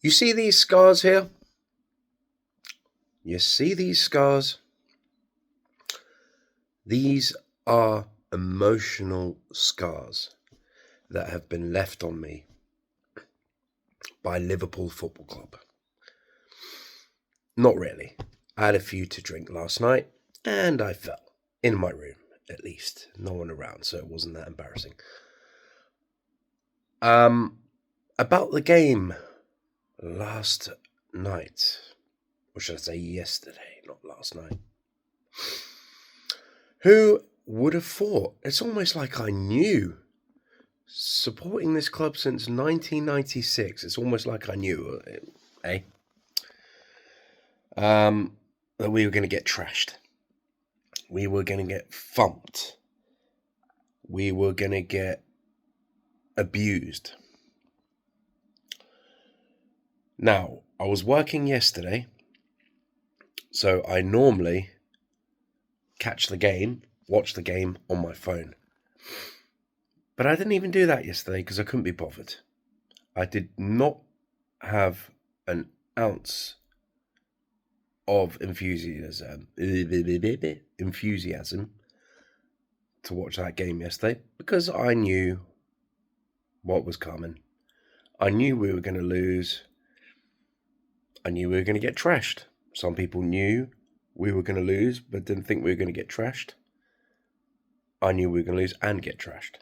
You see these scars here? You see these scars? These are emotional scars that have been left on me by Liverpool Football Club. Not really. I had a few to drink last night and I fell. In my room, at least. No one around, so it wasn't that embarrassing. About the game last night. Or should I say yesterday, not last night. Who would have thought? It's almost like I knew. Supporting this club since 1996. It's almost like I knew, that we were going to get trashed. We were going to get thumped. We were going to get abused. Now, I was working yesterday, so I normally watch the game on my phone. But I didn't even do that yesterday because I couldn't be bothered. I did not have an ounce of enthusiasm to watch that game yesterday because I knew what was coming. I knew we were going to lose. I knew we were going to get trashed. Some people knew we were going to lose but didn't think we were going to get trashed. I knew we were going to lose and get trashed.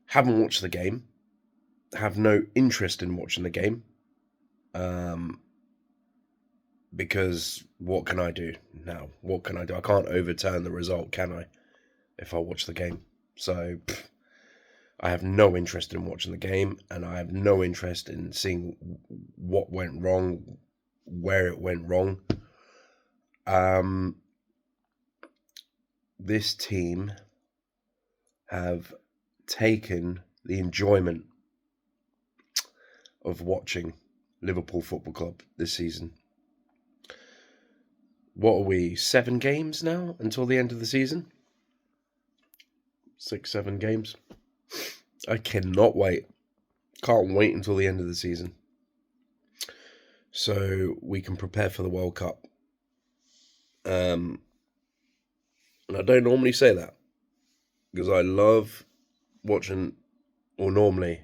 Haven't watched the game. Have no interest in watching the game. Because what can I do now? What can I do? I can't overturn the result, can I? If I watch the game. So, I have no interest in watching the game, and I have no interest in seeing what went wrong, where it went wrong. This team have taken the enjoyment of watching Liverpool Football Club this season. What are we, 7 games now until the end of the season? 6, 7 games. I cannot wait. Can't wait until the end of the season. So we can prepare for the World Cup. And I don't normally say that because I love watching, or normally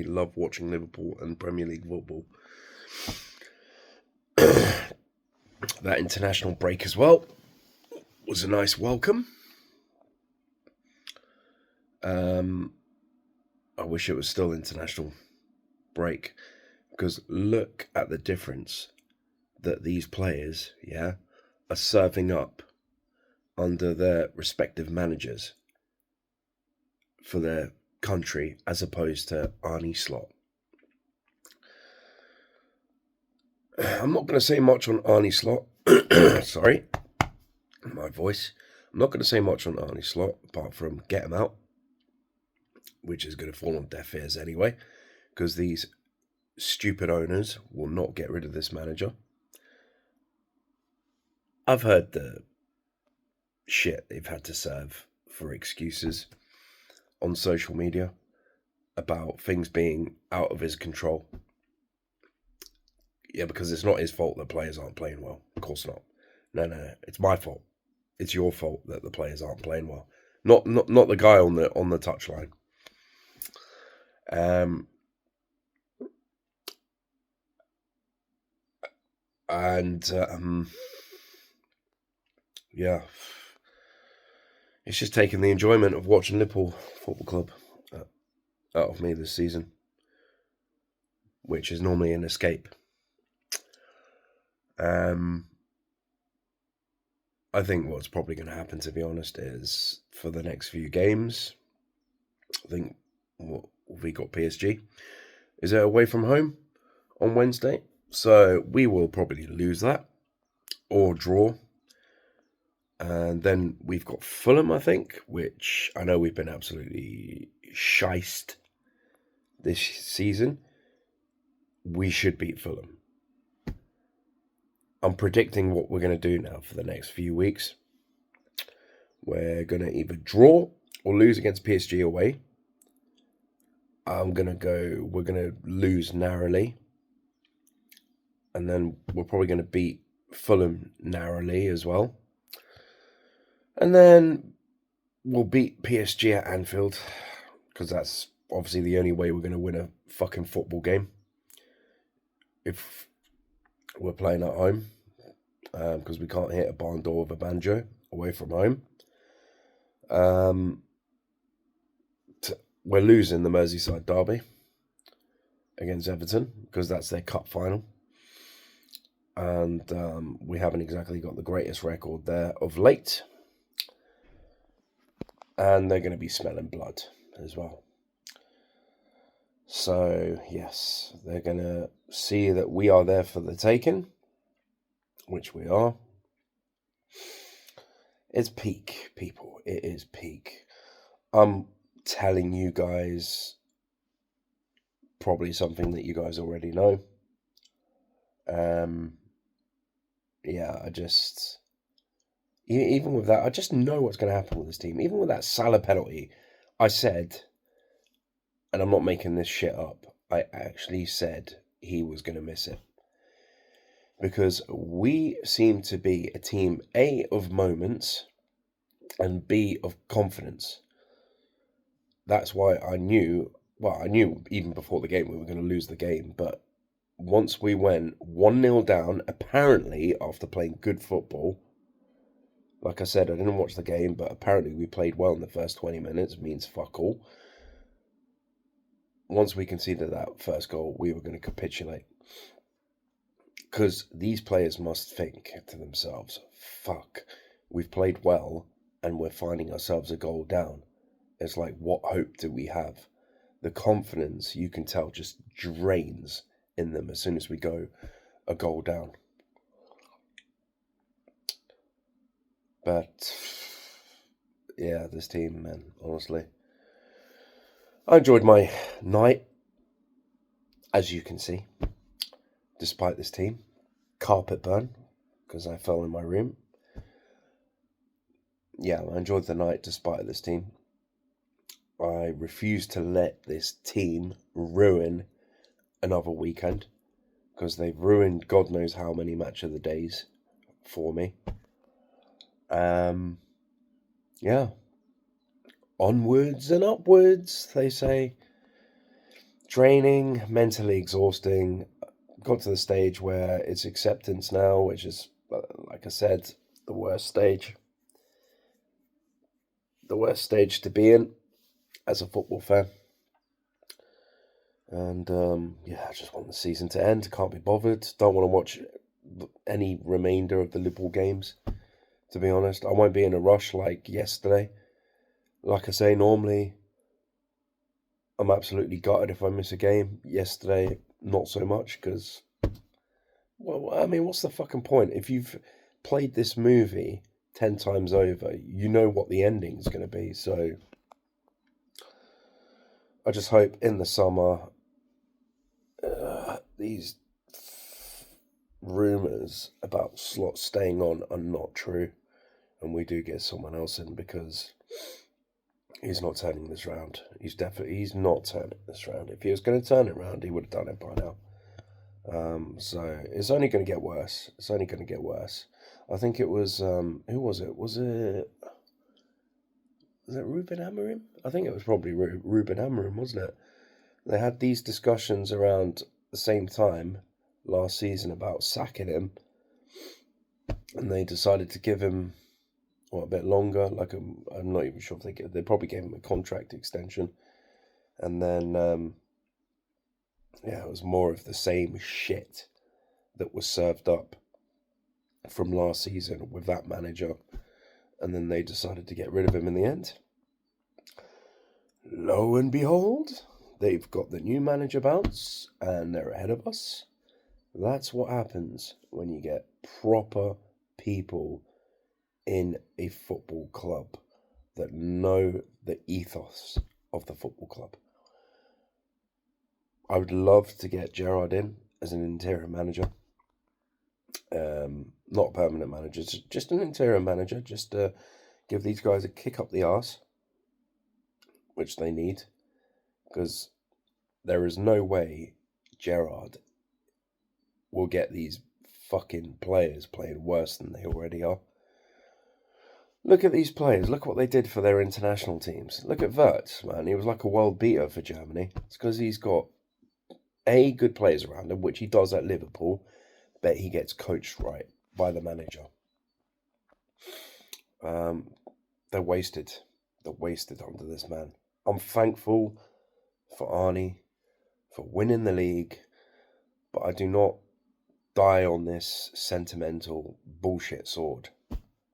love watching Liverpool and Premier League football. That international break as well was a nice welcome. I wish it was still international break because look at the difference that these players, are serving up under their respective managers for their country as opposed to Arne Slot. I'm not going to say much on Arne Slot. Sorry, my voice. I'm not going to say much on Arne Slot apart from get him out, which is going to fall on deaf ears anyway, because these stupid owners will not get rid of this manager. I've heard the shit they've had to serve for excuses on social media about things being out of his control. Yeah, because it's not his fault that players aren't playing well. Of course not. No. It's my fault. It's your fault that the players aren't playing well. Not the guy on the touchline. Yeah, it's just taking the enjoyment of watching Liverpool Football Club out of me this season, which is normally an escape. I think what's probably going to happen, to be honest, is for the next few games, I think we got PSG. Is it away from home on Wednesday? So we will probably lose that or draw. And then we've got Fulham, I think, which I know we've been absolutely shiced this season. We should beat Fulham. I'm predicting what we're going to do now for the next few weeks. We're going to either draw or lose against PSG away. we're gonna lose narrowly, and then we're probably gonna beat Fulham narrowly as well, and then we'll beat PSG at Anfield, because that's obviously the only way we're gonna win a fucking football game if we're playing at home, because we can't hit a barn door with a banjo away from home. We're losing the Merseyside derby against Everton because that's their cup final, and we haven't exactly got the greatest record there of late, and they're going to be smelling blood as well. So yes, they're going to see that we are there for the taking, which we are. It's peak, people. It is peak. I'm telling you guys probably something that you guys already know. Yeah, even with that, I just know what's going to happen with this team. Even with that Salah penalty, I said, and I'm not making this shit up, I actually said he was going to miss it. Because we seem to be a team, A, of moments, and B, of confidence. That's why I knew even before the game we were going to lose the game, but once we went 1-0 down, apparently after playing good football, like I said, I didn't watch the game, but apparently we played well in the first 20 minutes, means fuck all. Once we conceded that first goal, we were going to capitulate. Because these players must think to themselves, fuck, we've played well and we're finding ourselves a goal down. It's like, what hope do we have? The confidence, you can tell, just drains in them as soon as we go a goal down. But yeah, this team, man, honestly, I enjoyed my night, as you can see, despite this team. Carpet burn, because I fell in my room. Yeah, I enjoyed the night despite this team. I refuse to let this team ruin another weekend, because they've ruined God knows how many match of the days for me. Yeah. Onwards and upwards, they say. Draining, mentally exhausting. Got to the stage where it's acceptance now, which is, like I said, the worst stage. The worst stage to be in as a football fan. And yeah, I just want the season to end. Can't be bothered. Don't want to watch any remainder of the Liverpool games, to be honest. I won't be in a rush like yesterday. Like I say, normally I'm absolutely gutted if I miss a game. Yesterday, not so much, because, well, I mean, what's the fucking point? If you've played this movie 10 times over, you know what the ending's going to be. So I just hope in the summer these rumours about Slot staying on are not true, and we do get someone else in, because he's not turning this round. He's not turning this round. If he was going to turn it round, he would have done it by now. So it's only going to get worse. It's only going to get worse. I think it was, who was it? Was it Ruben Amorim? I think it was probably Ruben Amorim, wasn't it? They had these discussions around the same time last season about sacking him, and they decided to give him a bit longer. Like, I'm not even sure if they probably gave him a contract extension, and then yeah, it was more of the same shit that was served up from last season with that manager, and then they decided to get rid of him in the end. Lo and behold, they've got the new manager bounce, and they're ahead of us. That's what happens when you get proper people in a football club that know the ethos of the football club. I would love to get Gerrard in as an interim manager. Not a permanent manager, just an interim manager, just to give these guys a kick up the arse, which they need, because there is no way Gerrard will get these fucking players playing worse than they already are. Look at these players. Look what they did for their international teams. Look at Wirtz, man. He was like a world beater for Germany. It's because he's got good players around him, which he does at Liverpool, but he gets coached right by the manager. They're wasted. They're wasted under this man. I'm thankful for Arnie for winning the league, but I do not die on this sentimental bullshit sword.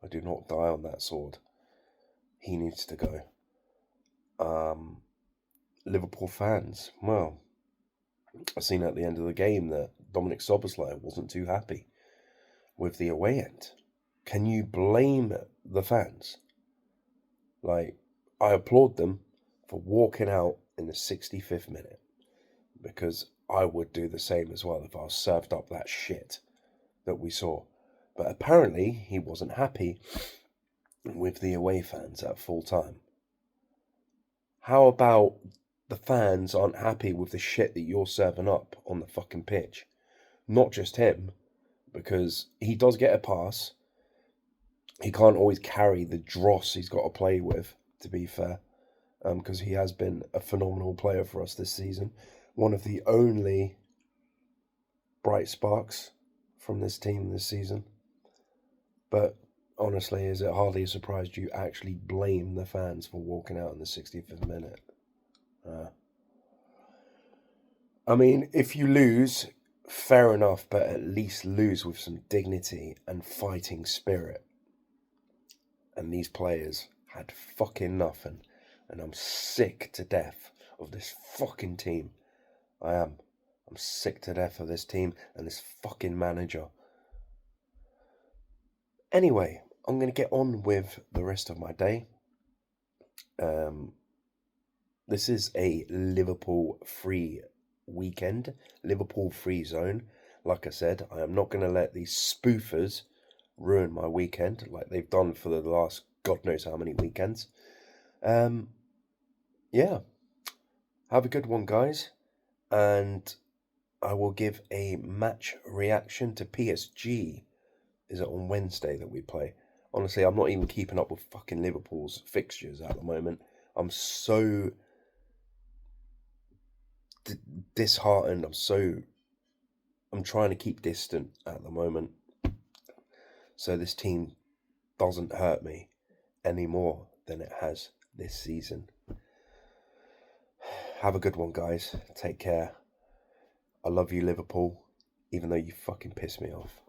I do not die on that sword. He needs to go. Liverpool fans, well, I seen at the end of the game that Dominic Szoboszlai wasn't too happy with the away end. Can you blame the fans? Like, I applaud them for walking out in the 65th minute, because I would do the same as well if I was served up that shit that we saw. But apparently he wasn't happy with the away fans at full time. How about the fans aren't happy with the shit that you're serving up on the fucking pitch? Not just him, because he does get a pass. He can't always carry the dross he's got to play with, to be fair, because he has been a phenomenal player for us this season. One of the only bright sparks from this team this season. But honestly, is it hardly a surprise you actually blame the fans for walking out in the 65th minute? I mean, if you lose, fair enough, but at least lose with some dignity and fighting spirit. And these players had fucking nothing. And I'm sick to death of this fucking team. I am. I'm sick to death of this team and this fucking manager. Anyway, I'm going to get on with the rest of my day. This is a Liverpool free weekend, Liverpool free zone. Like I said, I am not going to let these spoofers ruin my weekend like they've done for the last God knows how many weekends. Yeah, have a good one, guys, and I will give a match reaction to PSG. Is it on Wednesday that we play? Honestly, I'm not even keeping up with fucking Liverpool's fixtures at the moment. I'm so disheartened. I'm trying to keep distant at the moment, so this team doesn't hurt me any more than it has this season. Have a good one, guys. Take care. I love you, Liverpool, even though you fucking piss me off.